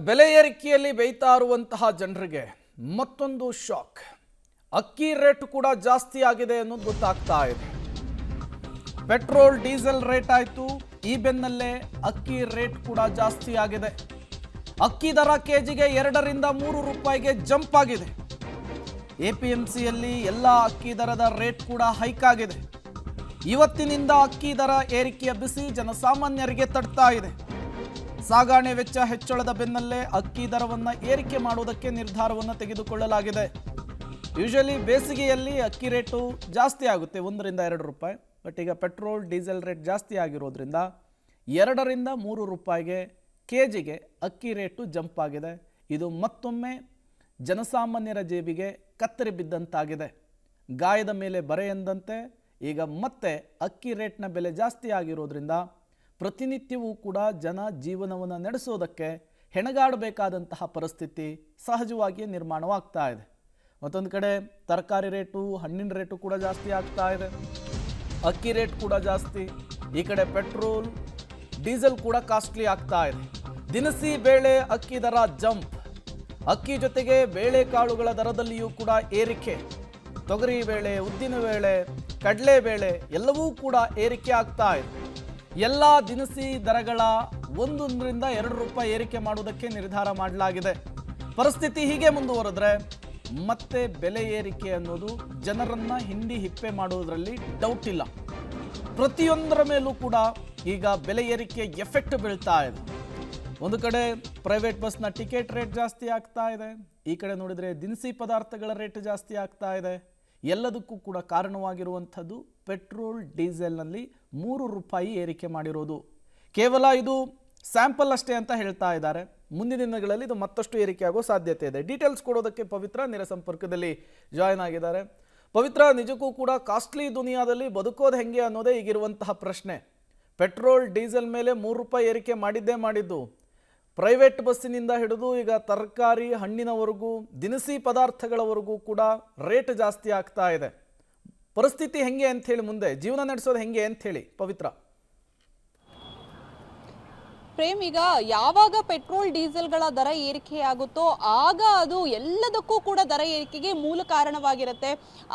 ಬೆಲೆ ಏರಿಕೆಯಲ್ಲಿ ಬೇಯ್ತಾ ಇರುವಂತಹ ಜನರಿಗೆ ಮತ್ತೊಂದು ಶಾಕ್. ಅಕ್ಕಿ ರೇಟ್ ಕೂಡ ಜಾಸ್ತಿ ಆಗಿದೆ ಅನ್ನೋದು ಗೊತ್ತಾಗ್ತಾ ಇದೆ. ಪೆಟ್ರೋಲ್ ಡೀಸೆಲ್ ರೇಟ್ ಆಯಿತು, ಈ ಬೆನ್ನಲ್ಲೇ ಅಕ್ಕಿ ರೇಟ್ ಕೂಡ ಜಾಸ್ತಿ ಆಗಿದೆ. ಅಕ್ಕಿ ದರ ಕೆಜಿಗೆ 2 ರಿಂದ 3 ರೂಪಾಯಿಗೆ ಜಂಪ್ ಆಗಿದೆ. ಎಪಿಎಂಸಿಯಲ್ಲಿ ಎಲ್ಲ ಅಕ್ಕಿ ದರದ ರೇಟ್ ಕೂಡ ಹೈಕ್ ಆಗಿದೆ. ಇವತ್ತಿನಿಂದ ಅಕ್ಕಿ ದರ ಏರಿಕೆಯ ಬಿಸಿ ಜನಸಾಮಾನ್ಯರಿಗೆ ತಡ್ತಾ ಇದೆ. ಸಾಗಣೆ ವೆಚ್ಚ ಹೆಚ್ಚಳದ ಬೆನ್ನಲ್ಲೇ ಅಕ್ಕಿ ದರವನ್ನು ಏರಿಕೆ ಮಾಡುವುದಕ್ಕೆ ನಿರ್ಧಾರವನ್ನು ತೆಗೆದುಕೊಳ್ಳಲಾಗಿದೆ. ಯೂಶಲಿ ಬೇಸಿಗೆಯಲ್ಲಿ ಅಕ್ಕಿ ರೇಟು ಜಾಸ್ತಿ ಆಗುತ್ತೆ 1 ರಿಂದ 2 ರೂಪಾಯಿ. ಬಟ್ ಈಗ ಪೆಟ್ರೋಲ್ ಡೀಸೆಲ್ ರೇಟ್ ಜಾಸ್ತಿ ಆಗಿರೋದ್ರಿಂದ 2 ರಿಂದ 3 ರೂಪಾಯಿಗೆ ಕೆಜಿಗೆ ಅಕ್ಕಿ ರೇಟು ಜಂಪ್ ಆಗಿದೆ. ಇದು ಮತ್ತೊಮ್ಮೆ ಜನಸಾಮಾನ್ಯರ ಜೇಬಿಗೆ ಕತ್ತರಿ ಬಿದ್ದಂತಾಗಿದೆ. ಗಾಯದ ಮೇಲೆ ಬರೆ ಎಂದಂತೆ ಈಗ ಮತ್ತೆ ಅಕ್ಕಿ ರೇಟ್ನ ಬೆಲೆ ಜಾಸ್ತಿ ಆಗಿರೋದ್ರಿಂದ ಪ್ರತಿನಿತ್ಯವೂ ಕೂಡ ಜನ ಜೀವನವನ್ನು ನಡೆಸೋದಕ್ಕೆ ಹೆಣಗಾಡಬೇಕಾದಂತಹ ಪರಿಸ್ಥಿತಿ ಸಹಜವಾಗಿಯೇ ನಿರ್ಮಾಣವಾಗ್ತಾ ಇದೆ. ಮತ್ತೊಂದು ಕಡೆ ತರಕಾರಿ ರೇಟು, ಹಣ್ಣಿನ ರೇಟು ಕೂಡ ಜಾಸ್ತಿ ಆಗ್ತಾ ಇದೆ. ಅಕ್ಕಿ ರೇಟ್ ಕೂಡ ಜಾಸ್ತಿ. ಈ ಕಡೆ ಪೆಟ್ರೋಲ್ ಡೀಸೆಲ್ ಕೂಡ ಕಾಸ್ಟ್ಲಿ ಆಗ್ತಾ ಇದೆ. ದಿನಸಿ ಬೇಳೆ ಅಕ್ಕಿ ದರ ಜಂಪ್. ಅಕ್ಕಿ ಜೊತೆಗೆ ಬೇಳೆಕಾಳುಗಳ ದರದಲ್ಲಿಯೂ ಕೂಡ ಏರಿಕೆ. ತೊಗರಿ ಬೇಳೆ, ಉದ್ದಿನ ಬೇಳೆ, ಕಡಲೆಬೇಳೆ ಎಲ್ಲವೂ ಕೂಡ ಏರಿಕೆ ಆಗ್ತಾ ಇದೆ. ಎಲ್ಲ ದಿನಸಿ ದರಗಳ 1 ರಿಂದ 2 ರೂಪಾಯಿ ಏರಿಕೆ ಮಾಡುವುದಕ್ಕೆ ನಿರ್ಧಾರ ಮಾಡಲಾಗಿದೆ. ಪರಿಸ್ಥಿತಿ ಹೀಗೆ ಮುಂದುವರೆದ್ರೆ ಮತ್ತೆ ಬೆಲೆ ಏರಿಕೆ ಅನ್ನೋದು ಜನರನ್ನ ಹಿಂಡಿ ಹಿಪ್ಪೆ ಮಾಡುವುದರಲ್ಲಿ ಡೌಟ್ ಇಲ್ಲ. ಪ್ರತಿಯೊಂದರ ಮೇಲೂ ಕೂಡ ಈಗ ಬೆಲೆ ಏರಿಕೆ ಎಫೆಕ್ಟ್ ಬೀಳ್ತಾ ಇದೆ. ಒಂದು ಕಡೆ ಪ್ರೈವೇಟ್ ಬಸ್ನ ಟಿಕೆಟ್ ರೇಟ್ ಜಾಸ್ತಿ ಆಗ್ತಾ ಇದೆ. ಈ ಕಡೆ ನೋಡಿದರೆ ದಿನಸಿ ಪದಾರ್ಥಗಳ ರೇಟ್ ಜಾಸ್ತಿ ಆಗ್ತಾ ಇದೆ. ಎಲ್ಲದಕ್ಕೂ ಕೂಡ ಕಾರಣವಾಗಿರುವಂಥದ್ದು ಪೆಟ್ರೋಲ್ ಡೀಸೆಲ್ನಲ್ಲಿ 3 ರೂಪಾಯಿ ಏರಿಕೆ ಮಾಡಿರೋದು. ಕೇವಲ ಇದು ಸ್ಯಾಂಪಲ್ ಅಷ್ಟೇ ಅಂತ ಹೇಳ್ತಾ ಇದ್ದಾರೆ. ಮುಂದಿನ ದಿನಗಳಲ್ಲಿ ಇದು ಮತ್ತಷ್ಟು ಏರಿಕೆ ಆಗೋ ಸಾಧ್ಯತೆ ಇದೆ. ಡೀಟೇಲ್ಸ್ ಕೊಡೋದಕ್ಕೆ ಪವಿತ್ರ ನೇರ ಸಂಪರ್ಕದಲ್ಲಿ ಜಾಯ್ನ್ ಆಗಿದ್ದಾರೆ. ಪವಿತ್ರ, ನಿಜಕ್ಕೂ ಕೂಡ ಕಾಸ್ಟ್ಲಿ ದುನಿಯಾದಲ್ಲಿ ಬದುಕೋದು ಹೆಂಗೆ ಅನ್ನೋದೇ ಈಗಿರುವಂತಹ ಪ್ರಶ್ನೆ. ಪೆಟ್ರೋಲ್ ಡೀಸೆಲ್ ಮೇಲೆ 3 ರೂಪಾಯಿ ಏರಿಕೆ ಮಾಡಿದ್ದು. ಪ್ರೈವೇಟ್ ಬಸ್ಸಿನಿಂದ ಹಿಡಿದು ಈಗ ತರಕಾರಿ ಹಣ್ಣಿನವರೆಗೂ ದಿನಸಿ ಪದಾರ್ಥಗಳವರೆಗೂ ಕೂಡ ರೇಟ್ ಜಾಸ್ತಿ ಆಗ್ತಾ ಇದೆ. ಪರಿಸ್ಥಿತಿ ಹೆಂಗೆ ಅಂಥೇಳಿ, ಮುಂದೆ ಜೀವನ ನಡೆಸೋದು ಹೆಂಗೆ ಅಂಥೇಳಿ ಪವಿತ್ರ? ಪ್ರೇಮ್, ಈಗ ಯಾವಾಗ ಪೆಟ್ರೋಲ್ ಡೀಸೆಲ್ಗಳ ದರ ಏರಿಕೆ ಆಗುತ್ತೋ ಆಗ ಅದು ಎಲ್ಲದಕ್ಕೂ ಕೂಡ ದರ ಏರಿಕೆಗೆ ಮೂಲ ಕಾರಣವಾಗಿರುತ್ತೆ.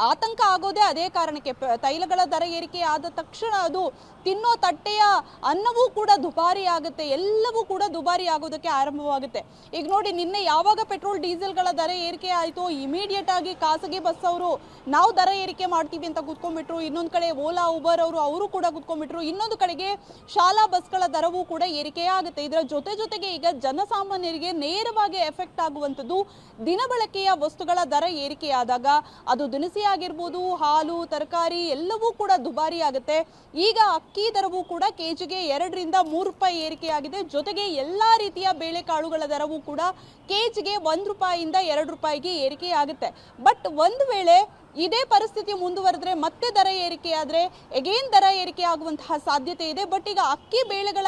ಆತಂಕ ಆಗೋದೇ ಅದೇ ಕಾರಣಕ್ಕೆ. ತೈಲಗಳ ದರ ಏರಿಕೆ ಆದ ತಕ್ಷಣ ಅದು ತಿನ್ನೋ ತಟ್ಟೆಯ ಅನ್ನವೂ ಕೂಡ ದುಬಾರಿ ಆಗುತ್ತೆ. ಎಲ್ಲವೂ ಕೂಡ ದುಬಾರಿ ಆಗೋದಕ್ಕೆ ಆರಂಭವಾಗುತ್ತೆ. ಈಗ ನೋಡಿ, ನಿನ್ನೆ ಯಾವಾಗ ಪೆಟ್ರೋಲ್ ಡೀಸೆಲ್ಗಳ ದರ ಏರಿಕೆ ಆಯಿತು, ಇಮಿಡಿಯೇಟ್ ಆಗಿ ಖಾಸಗಿ ಬಸ್ ಅವರು ನಾವು ದರ ಏರಿಕೆ ಮಾಡ್ತೀವಿ ಅಂತ ಕೂತ್ಕೊಂಡ್ಬಿಟ್ರು. ಇನ್ನೊಂದು ಕಡೆ ಓಲಾ ಉಬರ್ ಅವರು ಕೂಡ ಕೂತ್ಕೊಂಡ್ಬಿಟ್ರು. ಇನ್ನೊಂದು ಕಡೆಗೆ ಶಾಲಾ ಬಸ್ಗಳ ದರವೂ ಕೂಡ ಏರಿಕೆ ಆಗುತ್ತೆ. ಇದರ ಜೊತೆಗೆ ಈಗ ಜನಸಾಮಾನ್ಯರಿಗೆ ನೇರವಾಗಿ ಎಫೆಕ್ಟ್ ಆಗುವಂಥದ್ದು ದಿನಬಳಕೆಯ ವಸ್ತುಗಳ ದರ ಏರಿಕೆಯಾದಾಗ ಅದು ದಿನಸಿ ಆಗಿರ್ಬೋದು, ಹಾಲು, ತರಕಾರಿ ಎಲ್ಲವೂ ಕೂಡ ದುಬಾರಿ ಆಗುತ್ತೆ. ಈಗ ಅಕ್ಕಿ ದರವೂ ಕೂಡ ಕೆಜಿಗೆ 2 ರಿಂದ 3 ರೂಪಾಯಿ ಏರಿಕೆಯಾಗಿದೆ. ಜೊತೆಗೆ ಎಲ್ಲಾ ರೀತಿಯ ಬೇಳೆಕಾಳುಗಳ ದರವೂ ಕೂಡ ಕೆಜಿಗೆ 1 ರೂಪಾಯಿಯಿಂದ 2 ರೂಪಾಯಿಗೆ ಏರಿಕೆಯಾಗುತ್ತೆ. ಬಟ್ ಒಂದು ವೇಳೆ ಇದೇ ಪರಿಸ್ಥಿತಿ ಮುಂದುವರೆದ್ರೆ ಮತ್ತೆ ದರ ಏರಿಕೆ ಆದ್ರೆ ಎಗೇನ್ ದರ ಏರಿಕೆ ಆಗುವಂತಹ ಸಾಧ್ಯತೆ ಇದೆ. ಬಟ್ ಈಗ ಅಕ್ಕಿ ಬೇಳೆಗಳ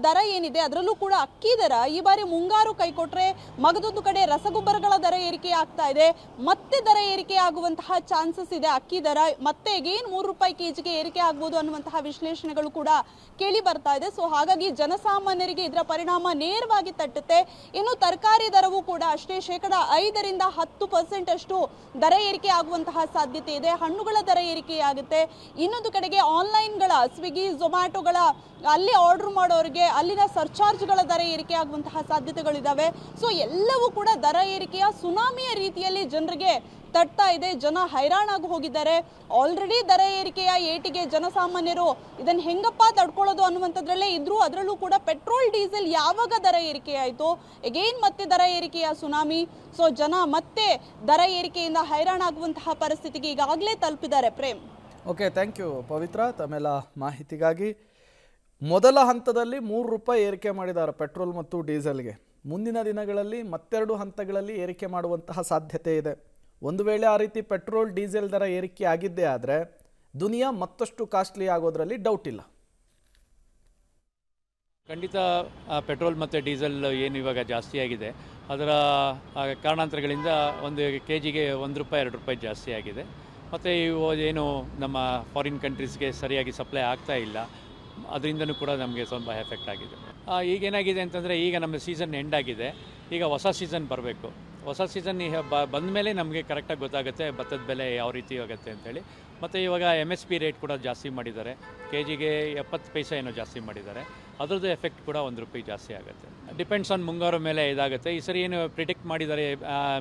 ದರ ಏನಿದೆ ಅದರಲ್ಲೂ ಕೂಡ ಅಕ್ಕಿ ದರ ಈ ಬಾರಿ ಮುಂಗಾರು ಕೈ ಕೊಟ್ರೆ ಮಗದೊಂದು ಕಡೆ ರಸಗೊಬ್ಬರಗಳ ದರ ಏರಿಕೆ ಆಗ್ತಾ ಇದೆ. ಮತ್ತೆ ದರ ಏರಿಕೆ ಆಗುವಂತಹ ಚಾನ್ಸಸ್ ಇದೆ. ಅಕ್ಕಿ ದರ ಮತ್ತೆ ಎಗೇನ್ 3 ರೂಪಾಯಿ ಕೆಜಿಗೆ ಏರಿಕೆ ಆಗ್ಬೋದು ಅನ್ನುವಂತಹ ವಿಶ್ಲೇಷಣೆಗಳು ಕೂಡ ಕೇಳಿ ಬರ್ತಾ ಇದೆ. ಸೊ ಹಾಗಾಗಿ ಜನಸಾಮಾನ್ಯರಿಗೆ ಇದರ ಪರಿಣಾಮ ನೇರವಾಗಿ ತಟ್ಟುತ್ತೆ. ಇನ್ನು ತರಕಾರಿ ದರವೂ ಕೂಡ ಅಷ್ಟೇ, 5 ರಿಂದ 10% ಅಷ್ಟು ದರ ಏರಿಕೆ ಆಗುವಂತಹ ಸಾಧ್ಯತೆ ಇದೆ. ಹಣ್ಣುಗಳ ದರ ಏರಿಕೆಯಾಗುತ್ತೆ. ಇನ್ನೊಂದು ಕಡೆಗೆ ಆನ್ಲೈನ್ಗಳ ಸ್ವಿಗ್ಗಿ, ಝೊಮ್ಯಾಟೊಗಳ ಅಲ್ಲಿ ಆರ್ಡರ್ ಮಾಡೋರಿಗೆ ಅಲ್ಲಿನ ಸರ್ಚಾರ್ಜ್ಗಳ ದರ ಏರಿಕೆ ಆಗುವಂತಹ ಸಾಧ್ಯತೆಗಳಿದ್ದಾವೆ. ಸೊ ಎಲ್ಲವೂ ಕೂಡ ದರ ಏರಿಕೆಯ ಸುನಾಮಿಯ ರೀತಿಯಲ್ಲಿ ಜನರಿಗೆ ತಟ್ತಾ ಇದೆ. ಜನ ಹೈರಾಣಾಗಿ ಹೋಗಿದ್ದಾರೆ. ಆಲ್ರೆಡಿ ದರ ಏರಿಕೆಯ ಏಟಿಗೆ ಜನಸಾಮಾನ್ಯರು ಇದನ್ನು ಹೆಂಗಪ್ಪ ತಡ್ಕೊಳ್ಳೋದು ಅನ್ನುವಂಥದ್ರಲ್ಲೇ ಇದ್ರು. ಅದರಲ್ಲೂ ಕೂಡ ಪೆಟ್ರೋಲ್ ಡೀಸೆಲ್ ಯಾವಾಗ ದರ ಏರಿಕೆ ಆಯಿತು, ಎಗೇನ್ ಮತ್ತೆ ದರ ಏರಿಕೆಯ ಸುನಾಮಿ. ಸೊ ಜನ ಮತ್ತೆ ದರ ಏರಿಕೆಯಿಂದ ಹೈರಾಣಾಗುವಂತಹ ಪರಿಸ್ಥಿತಿಗೆ ಈಗಾಗಲೇ ತಲುಪಿದ್ದಾರೆ. ಪ್ರೇಮ್, ಓಕೆ, ಥ್ಯಾಂಕ್ ಯು ಪವಿತ್ರ ತಮ್ಮೆಲ್ಲ ಮಾಹಿತಿಗಾಗಿ. ಮೊದಲ ಹಂತದಲ್ಲಿ 3 ರೂಪಾಯಿ ಏರಿಕೆ ಮಾಡಿದ್ದಾರೆ ಪೆಟ್ರೋಲ್ ಮತ್ತು ಡೀಸೆಲ್ಗೆ. ಮುಂದಿನ ದಿನಗಳಲ್ಲಿ ಮತ್ತೆರಡು ಹಂತಗಳಲ್ಲಿ ಏರಿಕೆ ಮಾಡುವಂತಹ ಸಾಧ್ಯತೆ ಇದೆ. ಒಂದು ವೇಳೆ ಆ ರೀತಿ ಪೆಟ್ರೋಲ್ ಡೀಸೆಲ್ ದರ ಏರಿಕೆ ಆಗಿದ್ದೇ ಆದರೆ ದುನಿಯಾ ಮತ್ತಷ್ಟು ಕಾಸ್ಟ್ಲಿ ಆಗೋದ್ರಲ್ಲಿ ಡೌಟ್ ಇಲ್ಲ. ಖಂಡಿತ ಪೆಟ್ರೋಲ್ ಮತ್ತು ಡೀಸೆಲ್ ಏನು ಇವಾಗ ಜಾಸ್ತಿ ಆಗಿದೆ ಅದರ ಕಾರಣಾಂತರಗಳಿಂದ ಒಂದು ಕೆಜಿಗೆ 1 ರೂಪಾಯಿ 2 ರೂಪಾಯಿ ಜಾಸ್ತಿ ಆಗಿದೆ. ಮತ್ತು ಇವು ಏನು ನಮ್ಮ ಫಾರಿನ್ ಕಂಟ್ರೀಸ್ಗೆ ಸರಿಯಾಗಿ ಸಪ್ಲೈ ಆಗ್ತಾ ಇಲ್ಲ. ಅದರಿಂದನೂ ಕೂಡ ನಮಗೆ ಸ್ವಲ್ಪ ಎಫೆಕ್ಟ್ ಆಗಿದೆ. ಈಗೇನಾಗಿದೆ ಅಂತಂದರೆ ಈಗ ನಮ್ಮ ಸೀಸನ್ ಎಂಡ್ ಆಗಿದೆ, ಈಗ ಹೊಸ ಸೀಸನ್ ಬರಬೇಕು. ಹೊಸ ಸೀಸನ್ ಬಂದ ಮೇಲೆ ನಮಗೆ ಕರೆಕ್ಟಾಗಿ ಗೊತ್ತಾಗುತ್ತೆ ಭತ್ತದ ಬೆಲೆ ಯಾವ ರೀತಿ ಆಗುತ್ತೆ ಅಂತೇಳಿ. ಮತ್ತು ಇವಾಗ MSP ರೇಟ್ ಕೂಡ ಜಾಸ್ತಿ ಮಾಡಿದ್ದಾರೆ, ಕೆ ಜಿಗೆ 70 ಪೈಸೆ ಏನೋ ಜಾಸ್ತಿ ಮಾಡಿದ್ದಾರೆ. ಅದರದ್ದು ಎಫೆಕ್ಟ್ ಕೂಡ ₹1 ಜಾಸ್ತಿ ಆಗುತ್ತೆ. ಡಿಪೆಂಡ್ಸ್ ಆನ್ ಮುಂಗಾರು ಮೇಲೆ ಇದಾಗುತ್ತೆ. ಈ ಸರಿ ಏನು ಪ್ರಿಡಿಕ್ಟ್ ಮಾಡಿದ್ದಾರೆ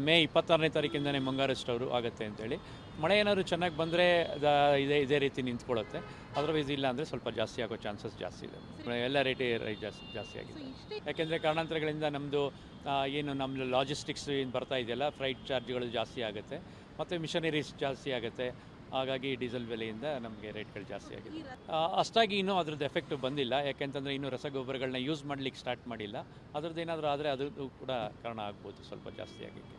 ಮೇ 26ನೇ ತಾರೀಕಿಂದನೇ ಮುಂಗಾರು ಸ್ಟೋರು ಆಗುತ್ತೆ ಅಂತೇಳಿ. ಮಳೆ ಏನಾದರೂ ಚೆನ್ನಾಗಿ ಬಂದರೆ ಇದೇ ರೀತಿ ನಿಂತ್ಕೊಳ್ಳುತ್ತೆ, ಅದರ್ವೈಸ್ ಇಲ್ಲ ಅಂದರೆ ಸ್ವಲ್ಪ ಜಾಸ್ತಿ ಆಗೋ ಚಾನ್ಸಸ್ ಜಾಸ್ತಿ ಇದೆ. ಎಲ್ಲ ರೇಟ್ ಜಾಸ್ತಿ ಆಗಿದೆ. ಯಾಕೆಂದರೆ ಕಾರಣಾಂತರಗಳಿಂದ ನಮ್ಮದು ಏನು ನಮ್ಮ ಲಾಜಿಸ್ಟಿಕ್ಸ್ ಏನು ಬರ್ತಾ ಇದೆಯಲ್ಲ, ಫ್ರೈಟ್ ಚಾರ್ಜ್ಗಳು ಜಾಸ್ತಿ ಆಗುತ್ತೆ ಮತ್ತು ಮಿಷನರೀಸ್ ಜಾಸ್ತಿ ಆಗುತ್ತೆ. ಹಾಗಾಗಿ ಡೀಸೆಲ್ ಬೆಲೆಯಿಂದ ನಮಗೆ ರೇಟ್ಗಳು ಜಾಸ್ತಿ ಆಗಿದೆ. ಅಷ್ಟಾಗಿ ಇನ್ನೂ ಅದ್ರದ್ದು ಎಫೆಕ್ಟ್ ಬಂದಿಲ್ಲ, ಯಾಕೆಂತಂದರೆ ಇನ್ನೂ ರಸಗೊಬ್ಬರಗಳನ್ನ ಯೂಸ್ ಮಾಡಲಿಕ್ಕೆ ಸ್ಟಾರ್ಟ್ ಮಾಡಿಲ್ಲ. ಅದ್ರದ್ದು ಏನಾದರೂ ಆದರೆ ಅದು ಕೂಡ ಕಾರಣ ಆಗ್ಬೋದು ಸ್ವಲ್ಪ ಜಾಸ್ತಿ ಆಗೋಕ್ಕೆ.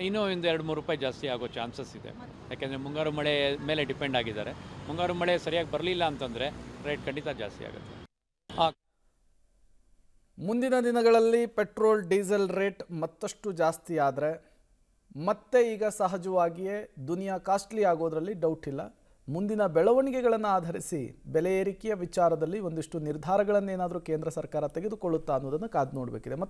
ಇನ್ನೂ ಒಂದು ₹2-3 ಜಾಸ್ತಿ ಆಗೋ ಚಾನ್ಸಸ್ ಇದೆ, ಯಾಕೆಂದರೆ ಮುಂಗಾರು ಮಳೆ ಮೇಲೆ ಡಿಪೆಂಡ್ ಆಗಿದ್ದಾರೆ. ಮುಂಗಾರು ಮಳೆ ಸರಿಯಾಗಿ ಬರಲಿಲ್ಲ ಅಂತಂದರೆ ರೇಟ್ ಖಂಡಿತ ಜಾಸ್ತಿ ಆಗುತ್ತೆ. ಮುಂದಿನ ದಿನಗಳಲ್ಲಿ ಪೆಟ್ರೋಲ್ ಡೀಸೆಲ್ ರೇಟ್ ಮತ್ತಷ್ಟು ಜಾಸ್ತಿ ಆದರೆ ಮತ್ತೆ ಈಗ ಸಹಜವಾಗಿಯೇ ದುನಿಯಾ ಕಾಸ್ಟ್ಲಿ ಆಗೋದ್ರಲ್ಲಿ ಡೌಟ್ ಇಲ್ಲ. ಮುಂದಿನ ಬೆಳವಣಿಗೆಗಳನ್ನು ಆಧರಿಸಿ ಬೆಲೆ ಏರಿಕೆಯ ವಿಚಾರದಲ್ಲಿ ಒಂದಿಷ್ಟು ನಿರ್ಧಾರಗಳನ್ನೇನಾದರೂ ಕೇಂದ್ರ ಸರ್ಕಾರ ತೆಗೆದುಕೊಳ್ಳುತ್ತಾ ಅನ್ನೋದನ್ನು ಕಾದು ನೋಡಬೇಕಿದೆ.